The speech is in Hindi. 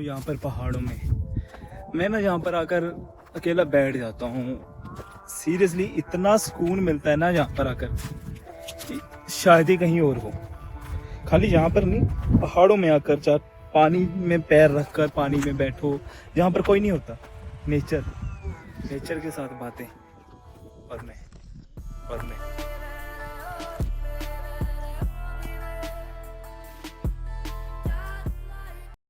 यहाँ पर पहाड़ों में। मैं ना यहाँ पर आकर अकेला बैठ जाता हूँ। सीरियसली इतना सुकून मिलता है ना यहाँ पर आकर, शायद ही कहीं और हो। खाली यहाँ पर नहीं, पहाड़ों में आकर चाहे पानी में पैर रखकर पानी में बैठो, जहाँ पर कोई नहीं होता। नेचर के साथ बातें और मैं